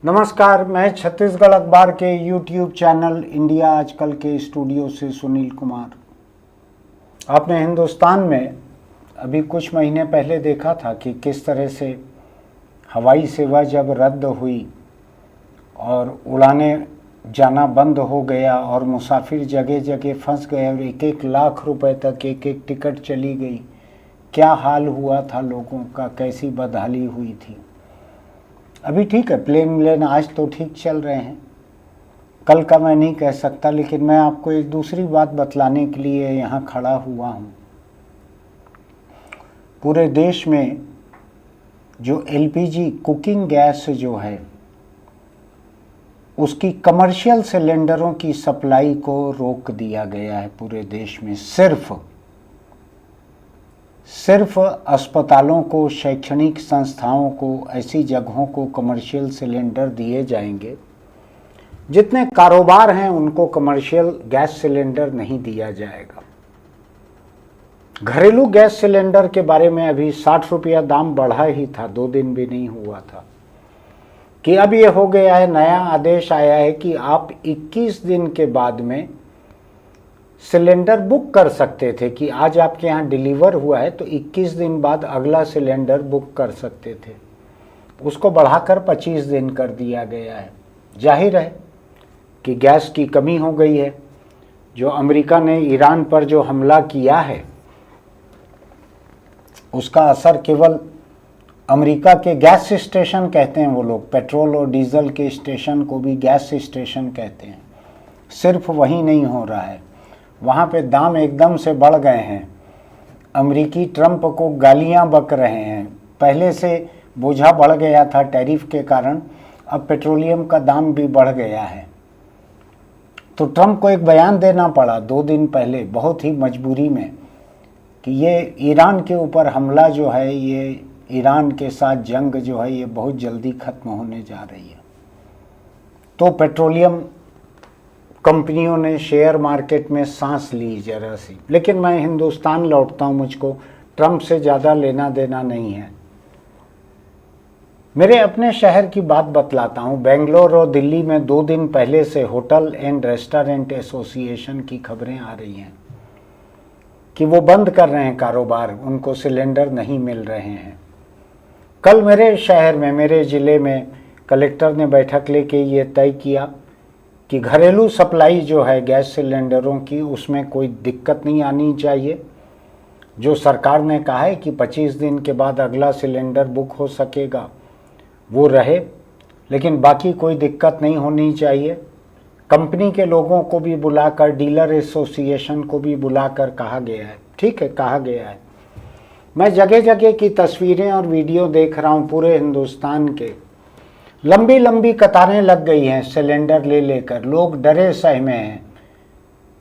नमस्कार, मैं छत्तीसगढ़ अखबार के YouTube चैनल इंडिया आजकल के स्टूडियो से सुनील कुमार। आपने हिंदुस्तान में अभी कुछ महीने पहले देखा था कि किस तरह से हवाई सेवा जब रद्द हुई और उड़ाने जाना बंद हो गया और मुसाफिर जगह जगह फंस गए और 1-1 लाख रुपए तक एक टिकट चली गई, क्या हाल हुआ था लोगों का, कैसी बदहाली हुई थी। अभी ठीक है, प्लेन आज तो ठीक चल रहे हैं, कल का मैं नहीं कह सकता, लेकिन मैं आपको एक दूसरी बात बतलाने के लिए यहाँ खड़ा हुआ हूँ। पूरे देश में जो एलपीजी कुकिंग गैस जो है उसकी कमर्शियल सिलेंडरों की सप्लाई को रोक दिया गया है पूरे देश में। सिर्फ अस्पतालों को, शैक्षणिक संस्थाओं को, ऐसी जगहों को कमर्शियल सिलेंडर दिए जाएंगे। जितने कारोबार हैं उनको कमर्शियल गैस सिलेंडर नहीं दिया जाएगा। घरेलू गैस सिलेंडर के बारे में अभी 60 रुपया दाम बढ़ा ही था, 2 दिन भी नहीं हुआ था, कि अब ये हो गया है, नया आदेश आया है कि आप 21 दिन के बाद में सिलेंडर बुक कर सकते थे। कि आज आपके यहाँ डिलीवर हुआ है तो 21 दिन बाद अगला सिलेंडर बुक कर सकते थे। उसको बढ़ाकर 25 दिन कर दिया गया है। जाहिर है कि गैस की कमी हो गई है। जो अमेरिका ने ईरान पर जो हमला किया है उसका असर केवल अमेरिका के गैस स्टेशन कहते हैं वो लोग, पेट्रोल और डीजल के स्टेशन को भी गैस स्टेशन कहते हैं, सिर्फ वही नहीं हो रहा है, वहाँ पे दाम एकदम से बढ़ गए हैं। अमेरिकी ट्रंप को गालियाँ बक रहे हैं। पहले से बोझा बढ़ गया था टैरिफ के कारण, अब पेट्रोलियम का दाम भी बढ़ गया है। तो ट्रंप को एक बयान देना पड़ा 2 दिन पहले, बहुत ही मजबूरी में, कि ये ईरान के ऊपर हमला जो है, ये ईरान के साथ जंग जो है, ये बहुत जल्दी ख़त्म होने जा रही है। तो पेट्रोलियम कंपनियों ने शेयर मार्केट में सांस ली जरा सी। लेकिन मैं हिंदुस्तान लौटता हूँ, मुझको ट्रंप से ज़्यादा लेना देना नहीं है। मेरे अपने शहर की बात बतलाता हूँ। बेंगलोर और दिल्ली में 2 दिन पहले से होटल एंड रेस्टोरेंट एसोसिएशन की खबरें आ रही हैं कि वो बंद कर रहे हैं कारोबार, उनको सिलेंडर नहीं मिल रहे हैं। कल मेरे शहर में, मेरे ज़िले में कलेक्टर ने बैठक लेके ये तय किया कि घरेलू सप्लाई जो है गैस सिलेंडरों की, उसमें कोई दिक्कत नहीं आनी चाहिए। जो सरकार ने कहा है कि 25 दिन के बाद अगला सिलेंडर बुक हो सकेगा वो रहे, लेकिन बाकी कोई दिक्कत नहीं होनी चाहिए। कंपनी के लोगों को भी बुलाकर, डीलर एसोसिएशन को भी बुलाकर कहा गया है। ठीक है, कहा गया है। मैं जगह जगह की तस्वीरें और वीडियो देख रहा हूँ पूरे हिंदुस्तान के। लंबी लंबी कतारें लग गई हैं सिलेंडर ले लेकर, लोग डरे सहमे हैं।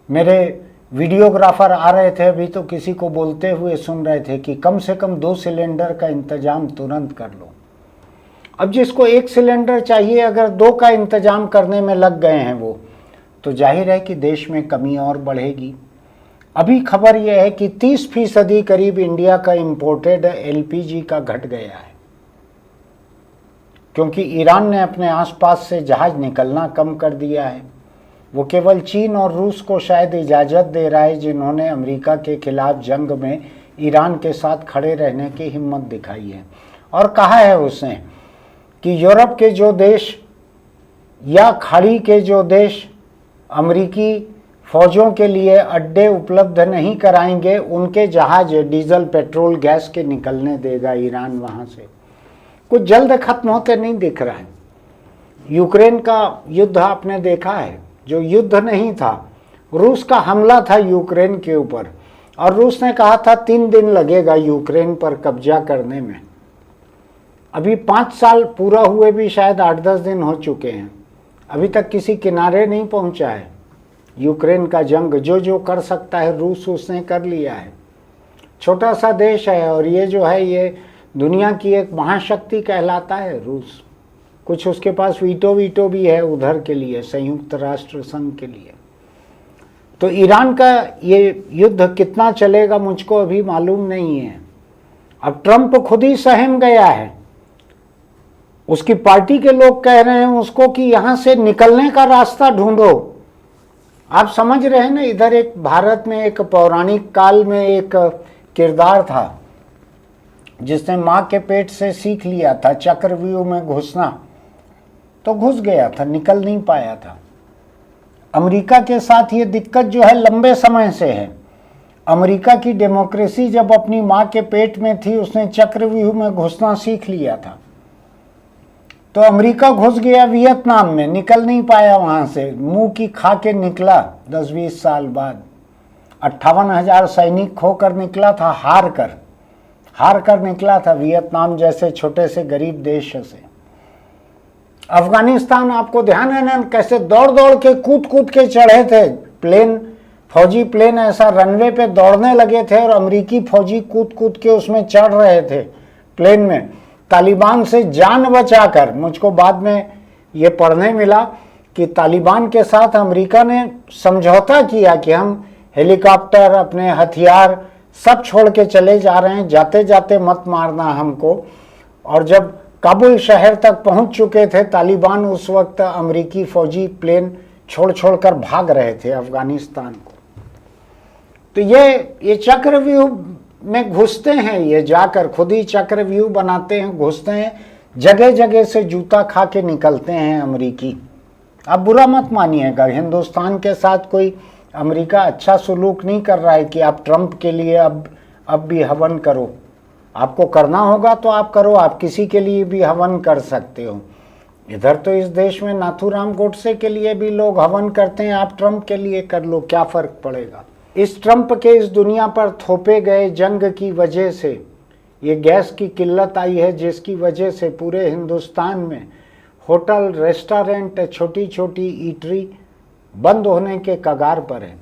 मेरे वीडियोग्राफर आ रहे थे अभी, तो किसी को बोलते हुए सुन रहे थे कि कम से कम 2 सिलेंडर का इंतजाम तुरंत कर लो। अब जिसको 1 सिलेंडर चाहिए, अगर 2 का इंतजाम करने में लग गए हैं वो, तो जाहिर है कि देश में कमी और बढ़ेगी। अभी खबर यह है कि 30% करीब इंडिया का इम्पोर्टेड एलपीजी का घट गया है, क्योंकि ईरान ने अपने आसपास से जहाज निकलना कम कर दिया है। वो केवल चीन और रूस को शायद इजाज़त दे रहा है, जिन्होंने अमेरिका के खिलाफ जंग में ईरान के साथ खड़े रहने की हिम्मत दिखाई है। और कहा है उसने कि यूरोप के जो देश या खाड़ी के जो देश अमेरिकी फौजों के लिए अड्डे उपलब्ध नहीं कराएंगे, उनके जहाज डीजल, पेट्रोल, गैस के निकलने देगा ईरान वहाँ से। कुछ जल्द खत्म होते नहीं दिख रहा है। यूक्रेन का युद्ध आपने देखा है, जो युद्ध नहीं था, रूस का हमला था यूक्रेन के ऊपर, और रूस ने कहा था 3 दिन लगेगा यूक्रेन पर कब्जा करने में। अभी 5 साल पूरा हुए भी शायद 8-10 दिन हो चुके हैं, अभी तक किसी किनारे नहीं पहुंचा है। यूक्रेन का जंग जो कर सकता है रूस उसने कर लिया है। छोटा सा देश है, और ये जो है ये दुनिया की एक महाशक्ति कहलाता है रूस। कुछ उसके पास वीटो भी है उधर के लिए, संयुक्त राष्ट्र संघ के लिए। तो ईरान का ये युद्ध कितना चलेगा मुझको अभी मालूम नहीं है। अब ट्रंप खुद ही सहम गया है। उसकी पार्टी के लोग कह रहे हैं उसको कि यहां से निकलने का रास्ता ढूंढो। आप समझ रहे हैं ना, इधर एक भारत में एक पौराणिक काल में एक किरदार था जिसने मां के पेट से सीख लिया था चक्रव्यूह में घुसना, तो घुस गया था, निकल नहीं पाया था। अमेरिका के साथ ये दिक्कत जो है लंबे समय से है। अमेरिका की डेमोक्रेसी जब अपनी मां के पेट में थी उसने चक्रव्यूह में घुसना सीख लिया था। तो अमेरिका घुस गया वियतनाम में, निकल नहीं पाया वहां से, मुंह की खा के निकला 10-20 साल बाद। 58,000 सैनिक खोकर निकला था, हार कर निकला था वियतनाम जैसे छोटे से गरीब देश से। अफगानिस्तान आपको ध्यान है ना, कैसे दौड़ दौड़ के कूद के चढ़े थे प्लेन, फौजी प्लेन ऐसा रनवे पे दौड़ने लगे थे और अमेरिकी फौजी कूद के उसमें चढ़ रहे थे प्लेन में, तालिबान से जान बचाकर। मुझको बाद में ये पढ़ने मिला कि तालिबान के साथ अमेरिका ने समझौता किया कि हम हेलीकॉप्टर, अपने हथियार सब छोड़ के चले जा रहे हैं, जाते जाते मत मारना हमको। और जब काबुल शहर तक पहुंच चुके थे तालिबान, उस वक्त अमेरिकी फौजी प्लेन छोड़ कर भाग रहे थे अफगानिस्तान को। तो ये चक्रव्यूह में घुसते हैं, ये जाकर खुद ही चक्रव्यूह बनाते हैं, घुसते हैं, जगह जगह से जूता खा के निकलते हैं अमेरिकी। अब बुरा मत मानिएगा, हिंदुस्तान के साथ कोई अमेरिका अच्छा सलूक नहीं कर रहा है कि आप ट्रंप के लिए अब भी हवन करो। आपको करना होगा तो आप करो, आप किसी के लिए भी हवन कर सकते हो। इधर तो इस देश में नाथूराम गोडसे के लिए भी लोग हवन करते हैं, आप ट्रंप के लिए कर लो, क्या फर्क पड़ेगा। इस ट्रंप के इस दुनिया पर थोपे गए जंग की वजह से ये गैस की किल्लत आई है, जिसकी वजह से पूरे हिंदुस्तान में होटल, रेस्टोरेंट, छोटी छोटी ईटरी बंद होने के कगार पर है।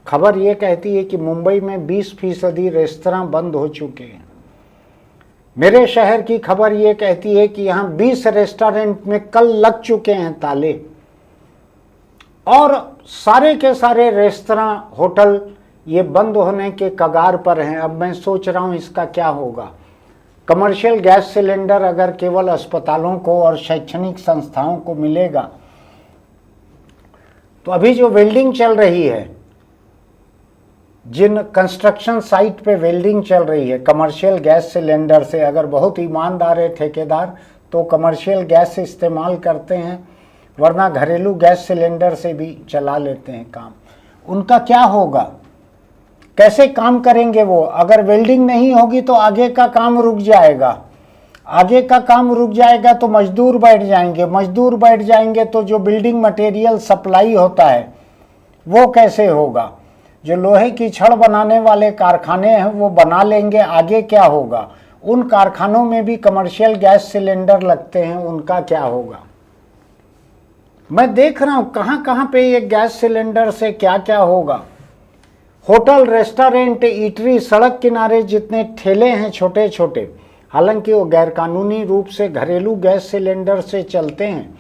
खबर ये कहती है कि मुंबई में 20% रेस्तरां बंद हो चुके हैं। मेरे शहर की खबर ये कहती है कि यहाँ 20 रेस्टोरेंट में कल लग चुके हैं ताले, और सारे के सारे रेस्तरां, होटल ये बंद होने के कगार पर हैं। अब मैं सोच रहा हूँ इसका क्या होगा। कमर्शियल गैस सिलेंडर अगर केवल अस्पतालों को और शैक्षणिक संस्थाओं को मिलेगा, तो अभी जो वेल्डिंग चल रही है, जिन कंस्ट्रक्शन साइट पे वेल्डिंग चल रही है कमर्शियल गैस सिलेंडर से, अगर बहुत ईमानदार है ठेकेदार तो कमर्शियल गैस इस्तेमाल करते हैं, वरना घरेलू गैस सिलेंडर से भी चला लेते हैं काम। उनका क्या होगा, कैसे काम करेंगे वो? अगर वेल्डिंग नहीं होगी तो आगे का काम रुक जाएगा, आगे का काम रुक जाएगा तो मजदूर बैठ जाएंगे, मजदूर बैठ जाएंगे तो जो बिल्डिंग मटेरियल सप्लाई होता है वो कैसे होगा? जो लोहे की छड़ बनाने वाले कारखाने हैं वो बना लेंगे, आगे क्या होगा? उन कारखानों में भी कमर्शियल गैस सिलेंडर लगते हैं, उनका क्या होगा? मैं देख रहा हूं कहां कहां पे ये गैस सिलेंडर से क्या क्या होगा। होटल, रेस्टोरेंट, ईटरी, सड़क किनारे जितने ठेले हैं छोटे छोटे, हालांकि वो गैरकानूनी रूप से घरेलू गैस सिलेंडर से चलते हैं,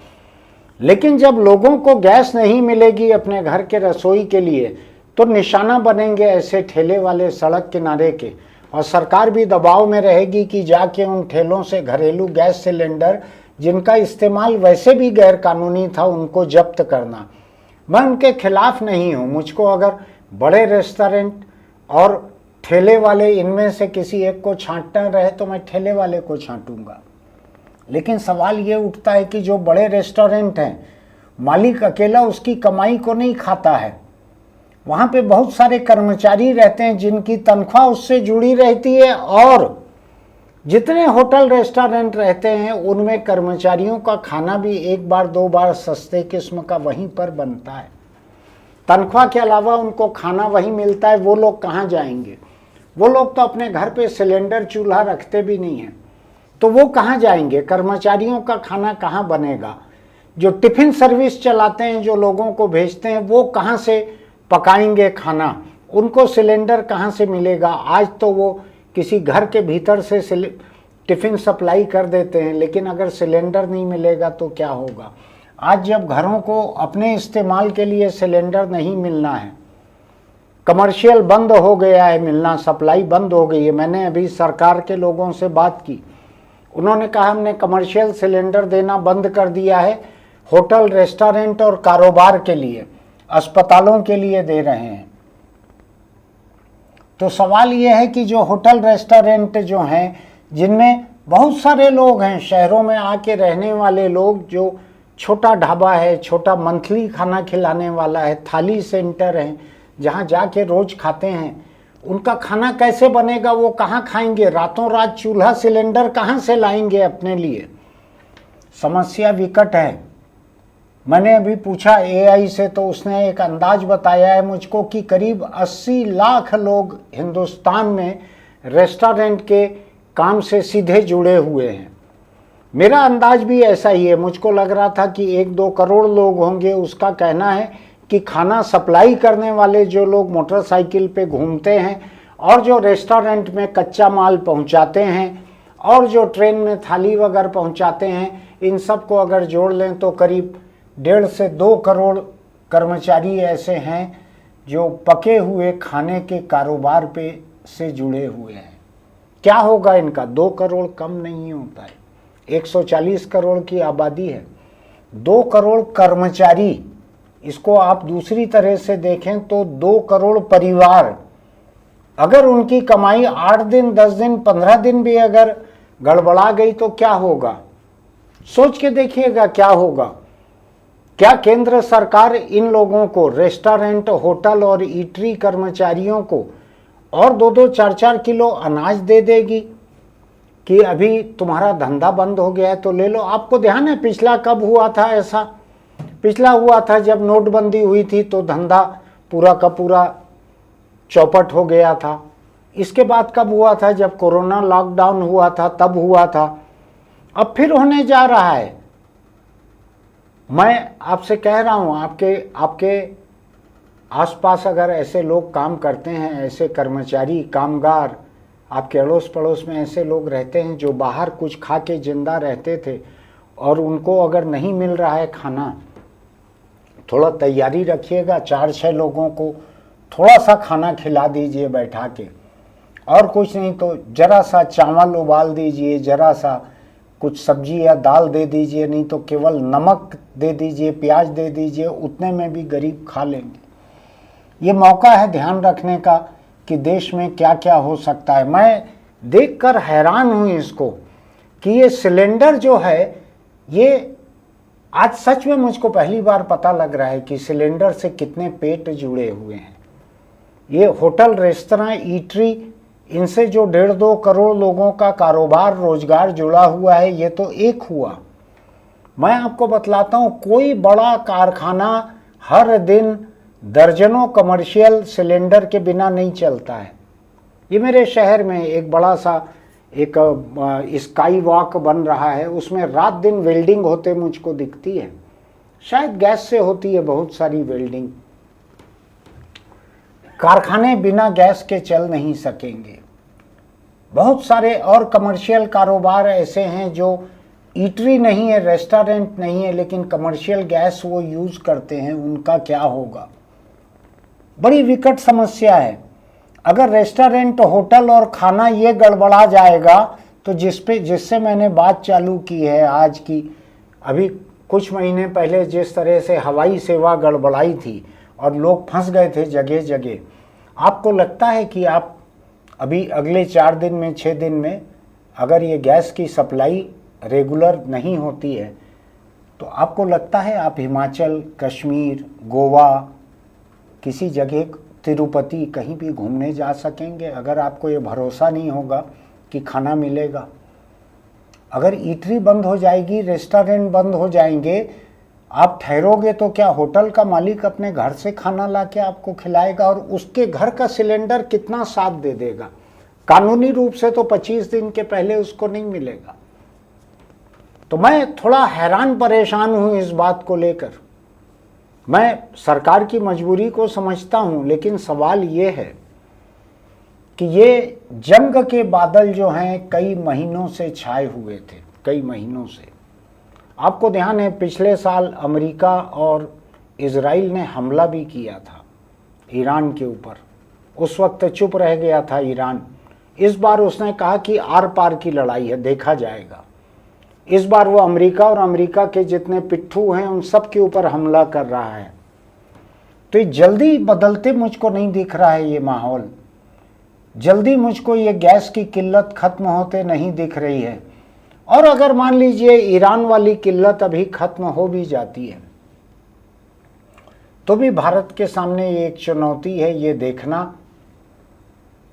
लेकिन जब लोगों को गैस नहीं मिलेगी अपने घर के रसोई के लिए तो निशाना बनेंगे ऐसे ठेले वाले सड़क किनारे के, और सरकार भी दबाव में रहेगी कि जाके उन ठेलों से घरेलू गैस सिलेंडर जिनका इस्तेमाल वैसे भी गैर कानूनी था उनको जब्त करना। मैं उनके खिलाफ नहीं हूँ, मुझको अगर बड़े रेस्टोरेंट और ठेले वाले इनमें से किसी एक को छांटना रहे तो मैं ठेले वाले को छांटूंगा। लेकिन सवाल ये उठता है कि जो बड़े रेस्टोरेंट हैं, मालिक अकेला उसकी कमाई को नहीं खाता है, वहाँ पे बहुत सारे कर्मचारी रहते हैं जिनकी तनख्वाह उससे जुड़ी रहती है, और जितने होटल रेस्टोरेंट रहते हैं उनमें कर्मचारियों का खाना भी एक बार दो बार सस्ते किस्म का वहीं पर बनता है। तनख्वाह के अलावा उनको खाना वहीं मिलता है, वो लोग कहाँ जाएंगे? वो लोग तो अपने घर पे सिलेंडर चूल्हा रखते भी नहीं हैं, तो वो कहाँ जाएंगे? कर्मचारियों का खाना कहाँ बनेगा? जो टिफिन सर्विस चलाते हैं, जो लोगों को भेजते हैं, वो कहाँ से पकाएंगे खाना? उनको सिलेंडर कहाँ से मिलेगा? आज तो वो किसी घर के भीतर से टिफिन सप्लाई कर देते हैं, लेकिन अगर सिलेंडर नहीं मिलेगा तो क्या होगा? आज जब घरों को अपने इस्तेमाल के लिए सिलेंडर नहीं मिलना है, कमर्शियल बंद हो गया है मिलना, सप्लाई बंद हो गई है। मैंने अभी सरकार के लोगों से बात की, उन्होंने कहा हमने कमर्शियल सिलेंडर देना बंद कर दिया है, होटल, रेस्टोरेंट और कारोबार के लिए, अस्पतालों के लिए दे रहे हैं। तो सवाल यह है कि जो होटल रेस्टोरेंट जो हैं, जिनमें बहुत सारे लोग हैं, शहरों में आके रहने वाले लोग, जो छोटा ढाबा है, छोटा मंथली खाना खिलाने वाला है, थाली सेंटर है, जहाँ जाके रोज खाते हैं, उनका खाना कैसे बनेगा? वो कहाँ खाएंगे? रातों रात चूल्हा सिलेंडर कहाँ से लाएंगे अपने लिए? समस्या विकट है। मैंने अभी पूछा एआई से, तो उसने एक अंदाज बताया है मुझको कि करीब 80 लाख लोग हिंदुस्तान में रेस्टोरेंट के काम से सीधे जुड़े हुए हैं। मेरा अंदाज भी ऐसा ही है। मुझको लग रहा था कि 1-2 करोड़ लोग होंगे। उसका कहना है कि खाना सप्लाई करने वाले जो लोग मोटरसाइकिल पे घूमते हैं, और जो रेस्टोरेंट में कच्चा माल पहुंचाते हैं, और जो ट्रेन में थाली वगैरह पहुंचाते हैं, इन सब को अगर जोड़ लें तो करीब 1.5 से 2 करोड़ कर्मचारी ऐसे हैं जो पके हुए खाने के कारोबार पे से जुड़े हुए हैं। क्या होगा इनका? 2 करोड़ कम नहीं होता है। 140 करोड़ की आबादी है, 2 करोड़ कर्मचारी। इसको आप दूसरी तरह से देखें तो 2 करोड़ परिवार। अगर उनकी कमाई 8 दिन, 10 दिन, 15 दिन भी अगर गड़बड़ा गई तो क्या होगा? सोच के देखिएगा क्या होगा। क्या केंद्र सरकार इन लोगों को, रेस्टोरेंट, होटल और ईटरी कर्मचारियों को, और 2-2, 4-4 किलो अनाज दे देगी कि अभी तुम्हारा धंधा बंद हो गया है तो ले लो? आपको ध्यान है पिछला कब हुआ था ऐसा? पिछला हुआ था जब नोटबंदी हुई थी, तो धंधा पूरा का पूरा चौपट हो गया था। इसके बाद कब हुआ था? जब कोरोना लॉकडाउन हुआ था, तब हुआ था। अब फिर होने जा रहा है। मैं आपसे कह रहा हूं, आपके आसपास अगर ऐसे लोग काम करते हैं, ऐसे कर्मचारी, कामगार, आपके अड़ोस पड़ोस में ऐसे लोग रहते हैं जो बाहर कुछ खा के जिंदा रहते थे, और उनको अगर नहीं मिल रहा है खाना, थोड़ा तैयारी रखिएगा। 4-6 लोगों को थोड़ा सा खाना खिला दीजिए बैठा के, और कुछ नहीं तो जरा सा चावल उबाल दीजिए, जरा सा कुछ सब्जी या दाल दे दीजिए, नहीं तो केवल नमक दे दीजिए, प्याज दे दीजिए, उतने में भी गरीब खा लेंगे। ये मौका है ध्यान रखने का कि देश में क्या क्या हो सकता है। मैं देखकर हैरान हूँ इसको कि ये सिलेंडर जो है, ये आज सच में मुझको पहली बार पता लग रहा है कि सिलेंडर से कितने पेट जुड़े हुए हैं। ये होटल, रेस्तरां, ईटरी, इनसे जो 1.5-2 करोड़ लोगों का कारोबार, रोजगार जुड़ा हुआ है, ये तो एक हुआ। मैं आपको बतलाता हूँ, कोई बड़ा कारखाना हर दिन दर्जनों कमर्शियल सिलेंडर के बिना नहीं चलता है। ये मेरे शहर में एक बड़ा सा एक स्काई वॉक बन रहा है, उसमें रात दिन वेल्डिंग होते मुझको दिखती है। शायद गैस से होती है बहुत सारी वेल्डिंग। कारखाने बिना गैस के चल नहीं सकेंगे। बहुत सारे और कमर्शियल कारोबार ऐसे हैं जो ईटरी नहीं है, रेस्टोरेंट नहीं है, लेकिन कमर्शियल गैस वो यूज करते हैं। उनका क्या होगा? बड़ी विकट समस्या है। अगर रेस्टोरेंट, होटल और खाना ये गड़बड़ा जाएगा तो जिससे मैंने बात चालू की है आज की, अभी कुछ महीने पहले जिस तरह से हवाई सेवा गड़बड़ाई थी और लोग फंस गए थे जगह जगह, आपको लगता है कि आप अभी अगले 4 दिन में, 6 दिन में, अगर ये गैस की सप्लाई रेगुलर नहीं होती है तो आपको लगता है आप हिमाचल, कश्मीर, गोवा, किसी जगह, तिरुपति, कहीं भी घूमने जा सकेंगे? अगर आपको ये भरोसा नहीं होगा कि खाना मिलेगा। अगर ईटरी बंद हो जाएगी, रेस्टोरेंट बंद हो जाएंगे, आप ठहरोगे तो क्या होटल का मालिक अपने घर से खाना ला के आपको खिलाएगा? और उसके घर का सिलेंडर कितना साथ दे देगा? कानूनी रूप से तो 25 दिन के पहले उसको नहीं मिलेगा। तो मैं थोड़ा हैरान परेशान हूं इस बात को लेकर। मैं सरकार की मजबूरी को समझता हूं, लेकिन सवाल ये है कि ये जंग के बादल जो हैं कई महीनों से छाए हुए थे, कई महीनों से। आपको ध्यान है पिछले साल अमेरिका और इजराइल ने हमला भी किया था ईरान के ऊपर। उस वक्त चुप रह गया था ईरान। इस बार उसने कहा कि आर पार की लड़ाई है, देखा जाएगा। इस बार वो अमेरिका और अमेरिका के जितने पिट्ठू हैं उन सब के ऊपर हमला कर रहा है। तो ये जल्दी बदलते मुझको नहीं दिख रहा है ये माहौल, जल्दी मुझको ये गैस की किल्लत खत्म होते नहीं दिख रही है। और अगर मान लीजिए ईरान वाली किल्लत अभी खत्म हो भी जाती है तो भी भारत के सामने ये एक चुनौती है, ये देखना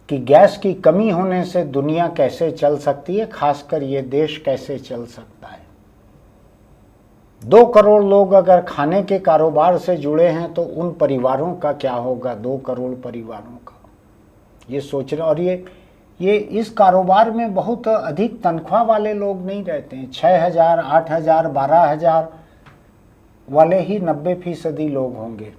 कि गैस की कमी होने से दुनिया कैसे चल सकती है, खासकर ये देश कैसे चल सकता है। 2 करोड़ लोग अगर खाने के कारोबार से जुड़े हैं तो उन परिवारों का क्या होगा, 2 करोड़ परिवारों का, ये सोच रहे। और ये इस कारोबार में बहुत अधिक तनख्वाह वाले लोग नहीं रहते हैं। 6,000, 8,000, 12,000 वाले ही 90% लोग होंगे।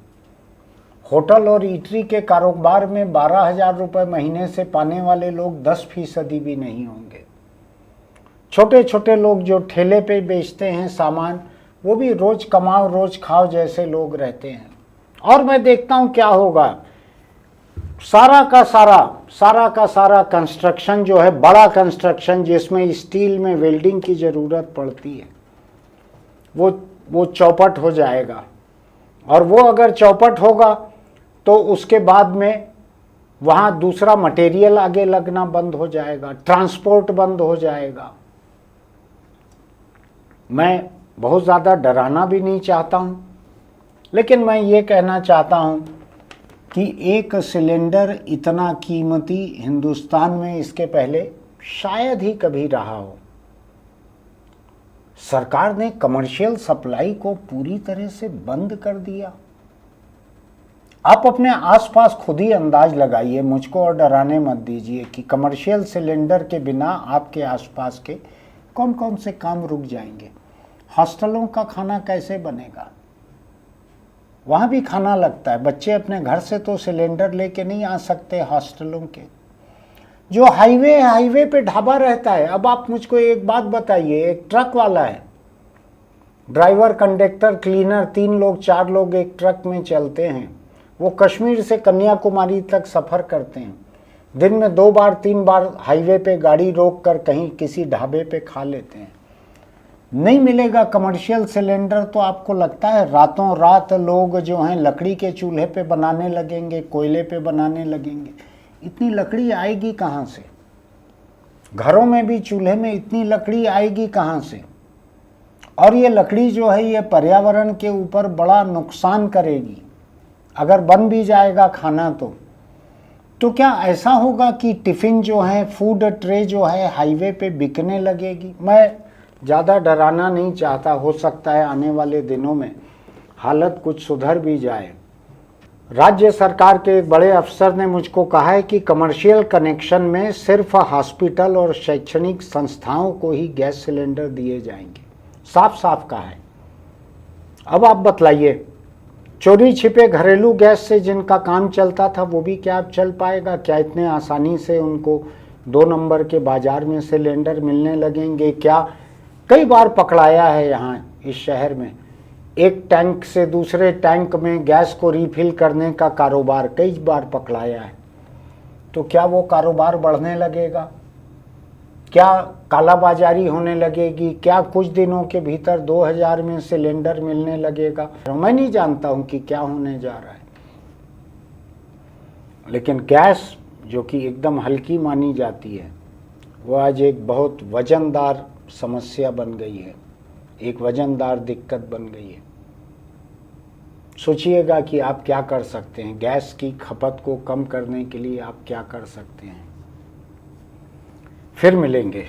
होटल और ईटरी के कारोबार में 12,000 रुपये महीने से पाने वाले लोग 10% भी नहीं होंगे। छोटे छोटे लोग जो ठेले पे बेचते हैं सामान, वो भी रोज कमाओ रोज खाओ जैसे लोग रहते हैं। और मैं देखता हूँ क्या होगा, सारा का सारा कंस्ट्रक्शन जो है, बड़ा कंस्ट्रक्शन जिसमें स्टील में वेल्डिंग की ज़रूरत पड़ती है, वो चौपट हो जाएगा। और वो अगर चौपट होगा तो उसके बाद में वहाँ दूसरा मटेरियल आगे लगना बंद हो जाएगा, ट्रांसपोर्ट बंद हो जाएगा। मैं बहुत ज़्यादा डराना भी नहीं चाहता हूँ, लेकिन मैं ये कहना चाहता हूँ कि एक सिलेंडर इतना कीमती हिंदुस्तान में इसके पहले शायद ही कभी रहा हो। सरकार ने कमर्शियल सप्लाई को पूरी तरह से बंद कर दिया। आप अपने आसपास खुद ही अंदाज लगाइए, मुझको और डराने मत दीजिए कि कमर्शियल सिलेंडर के बिना आपके आसपास के कौन कौन से काम रुक जाएंगे। हॉस्टलों का खाना कैसे बनेगा, वहाँ भी खाना लगता है। बच्चे अपने घर से तो सिलेंडर लेके नहीं आ सकते हॉस्टलों के। जो हाईवे पे ढाबा रहता है, अब आप मुझको एक बात बताइए, एक ट्रक वाला है, ड्राइवर, कंडक्टर, क्लीनर, 3 लोग 4 लोग एक ट्रक में चलते हैं। वो कश्मीर से कन्याकुमारी तक सफ़र करते हैं। दिन में 2 बार 3 बार हाईवे पे गाड़ी रोक कर कहीं किसी ढाबे पे खा लेते हैं। नहीं मिलेगा कमर्शियल सिलेंडर तो आपको लगता है रातों रात लोग जो हैं लकड़ी के चूल्हे पे बनाने लगेंगे, कोयले पे बनाने लगेंगे। इतनी लकड़ी आएगी कहाँ से? घरों में भी चूल्हे में इतनी लकड़ी आएगी कहाँ से? और ये लकड़ी जो है ये पर्यावरण के ऊपर बड़ा नुकसान करेगी। अगर बन भी जाएगा खाना तो क्या ऐसा होगा कि टिफ़िन जो है, फूड ट्रे जो है हाईवे पे बिकने लगेगी? मैं ज़्यादा डराना नहीं चाहता, हो सकता है आने वाले दिनों में हालत कुछ सुधर भी जाए। राज्य सरकार के एक बड़े अफसर ने मुझको कहा है कि कमर्शियल कनेक्शन में सिर्फ हॉस्पिटल और शैक्षणिक संस्थाओं को ही गैस सिलेंडर दिए जाएंगे। साफ साफ कहा है। अब आप बतलाइए, चोरी छिपे घरेलू गैस से जिनका काम चलता था वो भी क्या अब चल पाएगा? क्या इतने आसानी से उनको 2 नंबर के बाजार में सिलेंडर मिलने लगेंगे? क्या कई बार पकड़ाया है यहाँ इस शहर में, एक टैंक से दूसरे टैंक में गैस को रिफिल करने का कारोबार कई बार पकड़ाया है। तो क्या वो कारोबार बढ़ने लगेगा? क्या कालाबाजारी होने लगेगी? क्या कुछ दिनों के भीतर 2000 में सिलेंडर मिलने लगेगा? मैं नहीं जानता हूँ कि क्या होने जा रहा है, लेकिन गैस जो कि एकदम हल्की मानी जाती है वो आज एक बहुत वजनदार समस्या बन गई है, एक वजनदार दिक्कत बन गई है। सोचिएगा कि आप क्या कर सकते हैं, गैस की खपत को कम करने के लिए आप क्या कर सकते हैं। फिर मिलेंगे।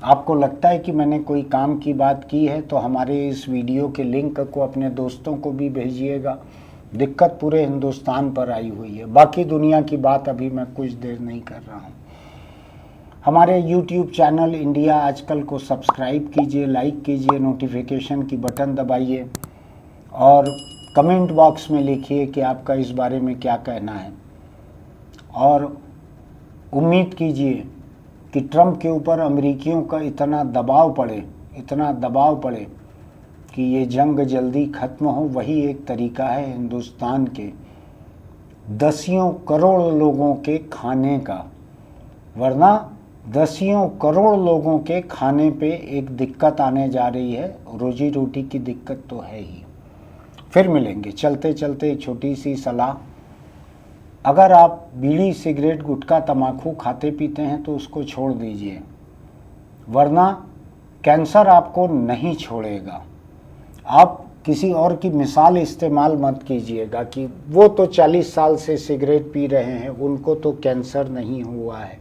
आपको लगता है कि मैंने कोई काम की बात की है तो हमारे इस वीडियो के लिंक को अपने दोस्तों को भी भेजिएगा। दिक्कत पूरे हिंदुस्तान पर आई हुई है, बाकी दुनिया की बात अभी मैं कुछ देर नहीं कर रहा हूँ। हमारे YouTube चैनल इंडिया आजकल को सब्सक्राइब कीजिए, लाइक कीजिए, नोटिफिकेशन की बटन दबाइए और कमेंट बॉक्स में लिखिए कि आपका इस बारे में क्या कहना है। और उम्मीद कीजिए कि ट्रंप के ऊपर अमेरिकियों का इतना दबाव पड़े कि ये जंग जल्दी ख़त्म हो। वही एक तरीका है हिंदुस्तान के 10 करोड़ लोगों के खाने का। वरना दसियों करोड़ लोगों के खाने पे एक दिक्कत आने जा रही है, रोजी रोटी की दिक्कत तो है ही। फिर मिलेंगे। चलते चलते एक छोटी सी सलाह, अगर आप बीड़ी सिगरेट गुटखा तंबाकू खाते पीते हैं तो उसको छोड़ दीजिए, वरना कैंसर आपको नहीं छोड़ेगा। आप किसी और की मिसाल इस्तेमाल मत कीजिएगा कि वो तो 40 साल से सिगरेट पी रहे हैं, उनको तो कैंसर नहीं हुआ है।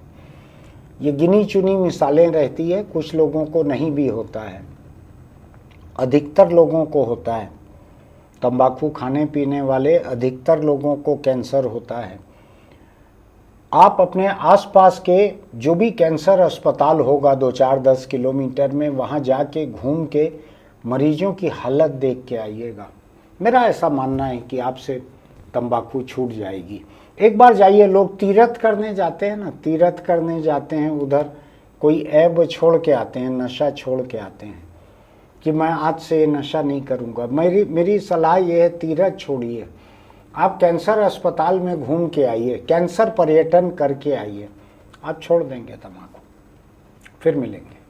ये गिनी चुनी मिसालें रहती है, कुछ लोगों को नहीं भी होता है, अधिकतर लोगों को होता है। तंबाकू खाने पीने वाले अधिकतर लोगों को कैंसर होता है। आप अपने आसपास के जो भी कैंसर अस्पताल होगा 2-4-10 किलोमीटर में, वहाँ जाके घूम के मरीजों की हालत देख के आइएगा। मेरा ऐसा मानना है कि आपसे तंबाकू छूट जाएगी। एक बार जाइए, लोग तीर्थ करने जाते हैं ना, तीर्थ करने जाते हैं, उधर कोई ऐब छोड़ के आते हैं, नशा छोड़ के आते हैं कि मैं आज से ये नशा नहीं करूँगा। मेरी सलाह ये है, तीर्थ छोड़िए, आप कैंसर अस्पताल में घूम के आइए, कैंसर पर्यटन करके आइए, आप छोड़ देंगे तंबाकू। फिर मिलेंगे।